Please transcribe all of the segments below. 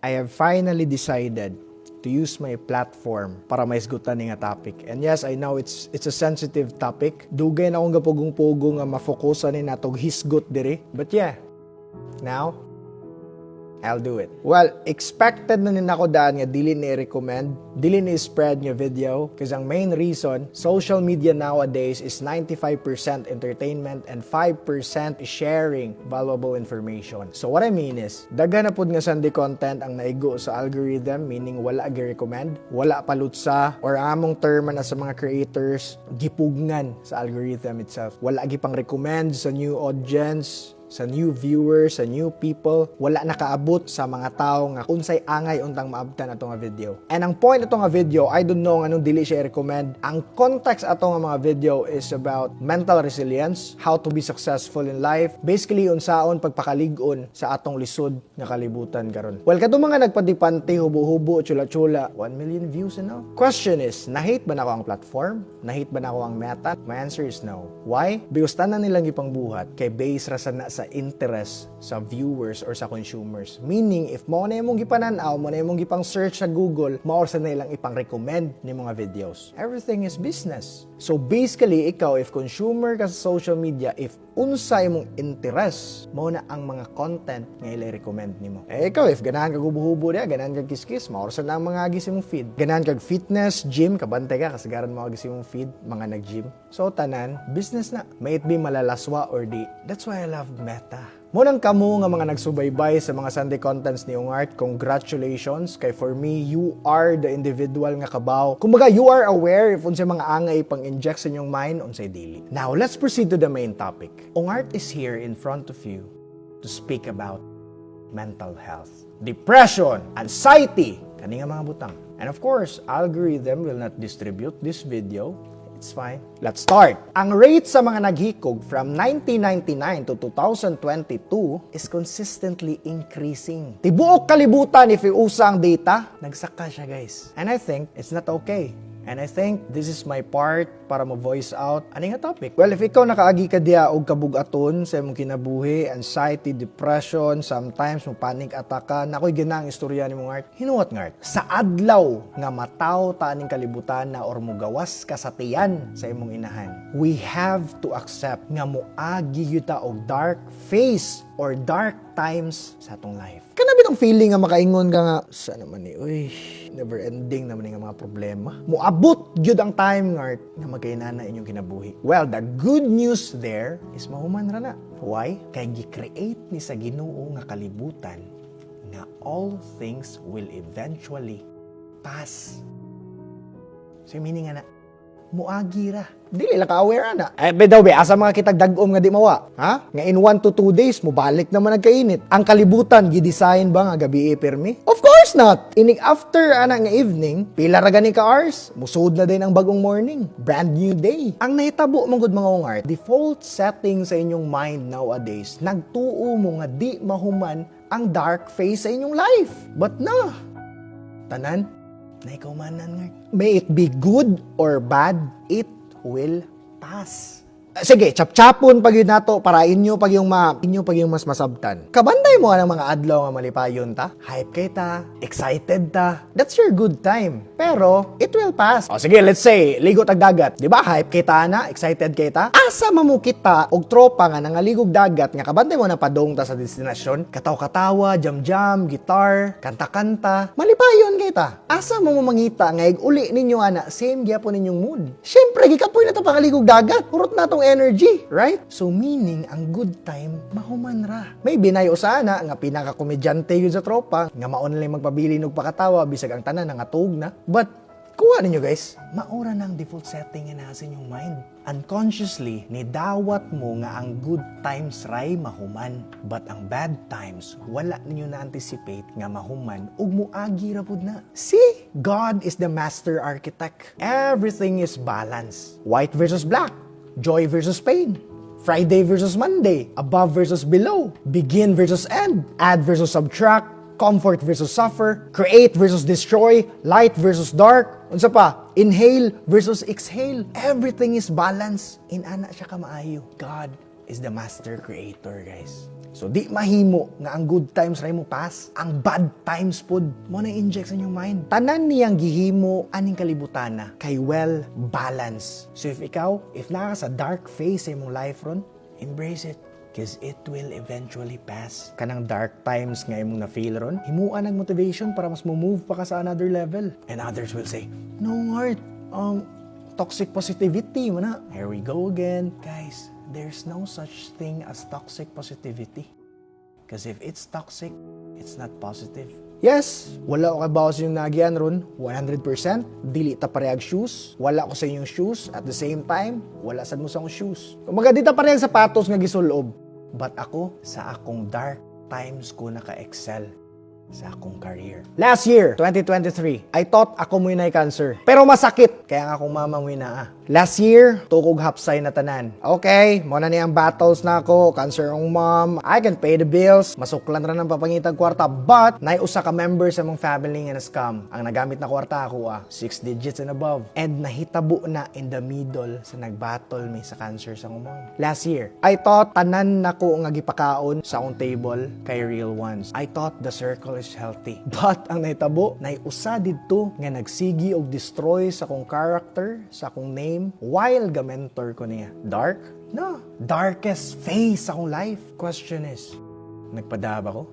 I have finally decided to use my platform para maisgutan nga topic. And yes, I know it's a sensitive topic. Dugay na akong gapugong-pugong nga mafokusan ni natog hisgot diri. But yeah, now, I'll do it. Well, expected na nin ako daan nga dili ni recommend, dili ni spread nga video kasi ang main reason, social media nowadays is 95% entertainment and 5% sharing valuable information. So what I mean is, daghan na pud nga Sunday content ang naigo sa algorithm, meaning wala gi-recommend, wala palutsa, or among term na sa mga creators, gipugnan sa algorithm itself. Wala gi pang recommend sa new audience, sa new viewers, sa new people, wala nakaabot sa mga tao nga unsay angay untang maabtan ato nga video. And ang point ato nga video, I don't know anong dili siya i-recommend. Ang context ato nga mga video is about mental resilience, how to be successful in life, basically unsaon pagpakalig-on sa atong lisod nga kalibutan karon. Well, kadto mga nagpadipanti, hubo-hubo, chula-chula, 1 million views and Question is, na-hate ba na ako ang platform? Na-hate ba na ako ang meta? My answer is no. Why? Because tanan nilang ipangbuhat kay base ra sa interest sa viewers or sa consumers. Meaning, if mo na imong gipananaw, mo na imong gipang search sa Google, maorsa na ilang ipang-recommend ni mga videos. Everything is business. So basically, ikaw, if consumer ka sa social media, if unsa imong interest, mo na ang mga content nga i-recommend nimo. Ikaw, if ganahan ka gubo-hubo dia, ganahan ka kiskis, maorsa na ang mga agis imong feed. Ganahan kag fitness, gym, kabantay ka, kasagaran mo agis imong feed, mga nag-gym. So tanan, business na. May it be malalaswa or di. That's why I love Meta. Munang kamo nga mga nagsubaybay sa mga Sunday contents ni Art, congratulations. Kay for me, you are the individual nga kabaw. Kumbaga, you are aware if unsay mga angay pang-inject sa inyong mind, unsay dili. Now, let's proceed to the main topic. Art is here in front of you to speak about mental health, depression, anxiety, kani nga mga butang. And of course, algorithm will not distribute this video. It's fine. Let's start. Ang rate sa mga naghikog from 1999 to 2022 is consistently increasing. Tibuok kalibutan if iusa ang data, nagsaka siya guys. And I think it's not okay. And I think this is my part para mo-voice out ani nga topic. Well, if ikaw nakaagi ka diya og kabugaton sa imong kinabuhi, anxiety, depression, sometimes mo panic attack ka, nakoy ginang istorya ni mong Art. Hinuot nga Art, sa adlaw nga mataw ta ning kalibutan na or mugawas ka sa tiyan sa imong inahan, we have to accept nga moagi gyud ta og dark phase or dark times sa atong life. Kana bitong feeling nga makaingon ka nga sa naman ni never ending naman nga mga problema. Moabot gyud ang time nga magkainana inyong kinabuhi. Well, the good news there is mahuman ra na. Why? Kay gi-create ni sa Ginoo nga kalibutan nga all things will eventually pass. So meaning nga na muagi ra. Dili lang ka-aware na. Asa mga kitag dag-om nga di mawa? Ha? Nga in 1 to 2 days, mubalik naman nagkainit. Ang kalibutan, gidesign ba nga gabi permi? Of course not! Inig after nga evening, pila ra gani ka hours, musud na din ang bagong morning. Brand new day. Ang nahitabo mong good mga Art, default setting sa inyong mind nowadays, nagtuo mo nga di mahuman ang dark phase sa inyong life. But na, tanan, na ikaw manan nga. May it be good or bad, it will pass. Sige, chap-chapon pag yun nato para inyo pag yung mas masabtan. Kabanday mo ang mga adlaw nga malipayon ta. Hype kay ta, excited ta. That's your good time. Pero it will pass. O sige, let's say ligo tag dagat. Di ba? Hype kay ta na, excited kay ta. Asa mamukit ta og tropa nga nangaligog dagat nga kabanday mo na padong ta sa destinasyon. Kataw-katawa, jam-jam, guitar, kanta-kanta. Malipayon kay ta. Asa mo mangita nga uli ninyo ana same gyapon ninyong mood. Syempre gikapoy na ta pangaligog dagat. Purot na tong energy, right? So meaning, ang good time, mahuman ra. May binayo sana nga pinaka-komedyante yun sa tropa, nga maon lang magpabili ng pakatawa, bisag ang tanan, nangatog na. But, kuha ninyo guys, maura na ang default setting nga nasa inyong mind. Unconsciously, nidawat mo nga ang good times ray mahuman. But ang bad times, wala ninyo na-anticipate nga mahuman ug muagi ra pud na. See, God is the master architect. Everything is balance. White versus black. Joy versus pain. Friday versus Monday. Above versus below. Begin versus end. Add versus subtract. Comfort versus suffer. Create versus destroy. Light versus dark. Unsa pa? Inhale versus exhale. Everything is balance. Inana siya ka maayo. God is the master creator, guys. So, di mahimo nga ang good times ray mo pass, ang bad times pod mo na inject sa inyong mind. Tanan niyang gihimo aning kalibutana kay well balance. So if naka sa dark phase sa imong life ron, embrace it. Because it will eventually pass. Kanang dark times nga imong na-feel ron, himuan ang motivation para mas move pa ka sa another level. And others will say, no, Art, toxic positivity mo na. Here we go again. Guys, there's no such thing as toxic positivity. Because if it's toxic, it's not positive. Yes, wala ko kabawas yung nagyan ron, 100%. Dili ta parehag shoes. Wala ko sa inyong shoes. At the same time, wala sad mo sa akong shoes. Kumaga di ta parehag sapatos nga gisulob. But ako, sa akong dark times ko naka-excel sa akong career. Last year, 2023, I thought ako mo'y na cancer. Pero masakit. Kaya nga akong mama mo'y na. Last year, tukog hapsay na tanan. Okay, muna niyang battles na ako. Cancer ang mom. I can pay the bills. Masuklan rin ang papangitag kwarta. But, naiusa ka members sa mong family nga na-scam. Ang nagamit na kwarta ako 6 digits and above. And nahitabo na in the middle sa nag-battle may sa cancer sa mom. Last year, I thought tanan na ko nga gipakaon sa akong table kay real ones. I thought the circle is healthy. But, ang nahitabo, naiusa dito nga nagsigi og destroy sa akong character, sa akong name, while ga-mentor ko niya. Dark? No. Darkest phase sa akong life. Question is, nagpadaba ko?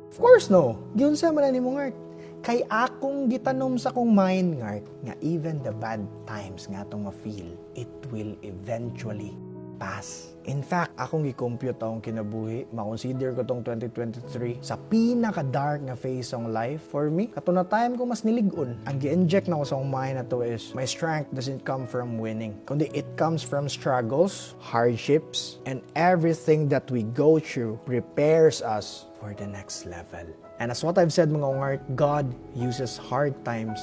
Of course no. Giyon sa man ni mong Art. Kay akong gitanom sa akong mind, Art, nga even the bad times nga atong ma-feel, it will eventually pass. In fact, akong gi-compute akong kinabuhi, makonsider ko tong 2023 sa pinaka-dark nga phase ng life for me. Kato na time ko mas niligon. Ang gi-inject na ko sa akong mind na to is, my strength doesn't come from winning. Kundi it comes from struggles, hardships, and everything that we go through prepares us for the next level. And as what I've said mga ungart, God uses hard times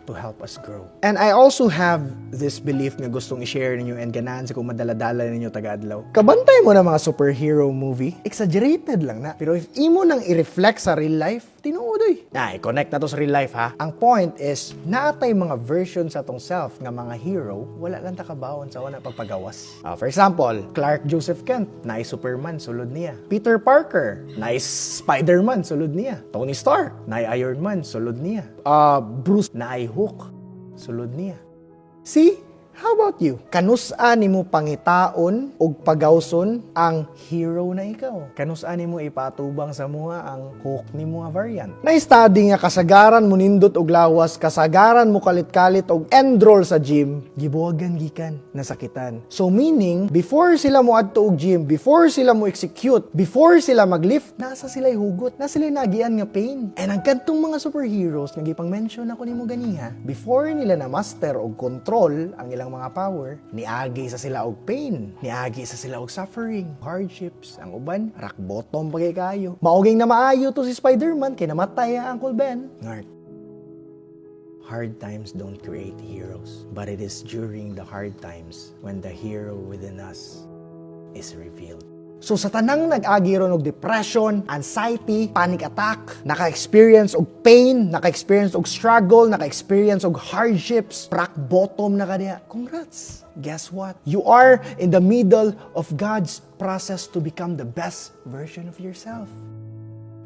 to help us grow. And I also have this belief nga gustong i-share ninyo and ganahan sa kung madala-dala ninyo taga-adlaw. Kabantay mo na mga superhero movie, exaggerated lang na. Pero if imo nang i-reflect sa real life, tinuodoy. I-connect na to sa real life ha. Ang point is, naatay mga versions sa tong self nga mga hero, wala lang takabawon sa wana pagpagawas. For example, Clark Joseph Kent, naay Superman, sulod niya. Peter Parker, naay Spider-Man, sulod niya. Tony Stark, naay Iron Man, sulod niya. Bruce, naay Hulk, sulod niya. See? How about you? Kanus-an nimo pangitaon og pagawson ang hero na ikaw? Kanus-an nimo ipatubang sa mua ang Hulk nimo nga variant? Na-study nga kasagaran mo nindot og lawas, kasagaran mo kalit-kalit og enroll sa gym, gibuwagan gikan, nasakitan. So meaning, before sila mo adto og gym, before sila mo execute, before sila maglift, nasa sila'y hugot, nasa sila'y nagian nga pain. And ang kantong mga superheroes nga gipang-mention ako nimo ganiha, before nila na master og control ang ilang mga power, niagi sa sila og pain, niagi sa sila og suffering, hardships, ang uban, rock bottom pagay kayo. Mauging na maayo to si Spider-Man, kay namatay ang Uncle Ben. Ngart, hard times don't create heroes, but it is during the hard times when the hero within us is revealed. So sa tanang nag-agi ron og depression, anxiety, panic attack, naka-experience og pain, naka-experience og struggle, naka-experience og hardships, rock bottom na kaniya. Congrats! Guess what? You are in the middle of God's process to become the best version of yourself.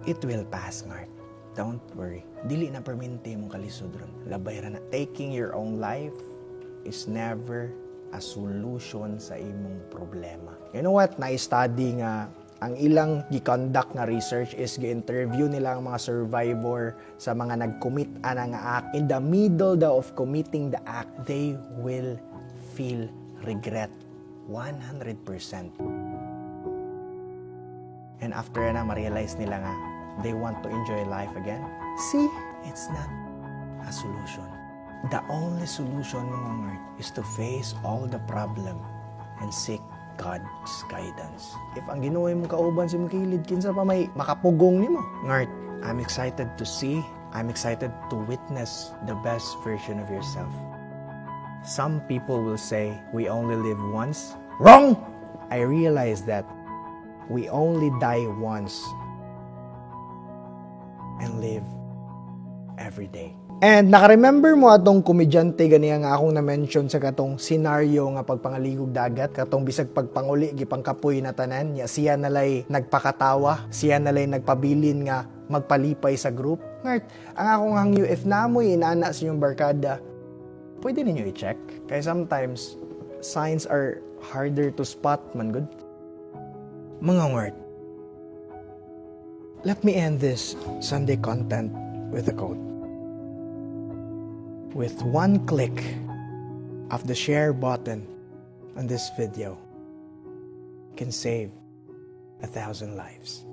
It will pass, Ngart. Don't worry. Dili na perminti mong kalisod ron. Labay ra na. Taking your own life is never a solution sa imong problema. You know what? Na-study nga ang ilang gi-conduct nga research is gi-interview nila ang mga survivor sa mga nag-commit nga act. In the middle of committing the act, they will feel regret 100%. And after na ma-realize nila nga they want to enjoy life again. See, it's not a solution. The only solution mo is to face all the problem and seek God's guidance. If ang ginuoy mo kauban sa mong kilid, kinsa pa may makapugong nimo. Ngart, I'm excited to see, I'm excited to witness the best version of yourself. Some people will say, we only live once. Wrong! I realize that we only die once and live every day. And naka-remember mo atong komedyante ganiya nga akong na-mention sa katong senaryo nga pagpangaligog dagat, katong bisag pagpanguli gipangkapoy na tanan, nya siya nalay nagpakatawa, siya nalay nagpabilin nga magpalipay sa group. Ngart, ang akong hangyo, if namoy inana sa inyong barkada, pwede ninyo i-check. Kaya sometimes, signs are harder to spot, man good. Mga ngart, let me end this Sunday content with a quote. With one click of the share button on this video, can save 1,000 lives.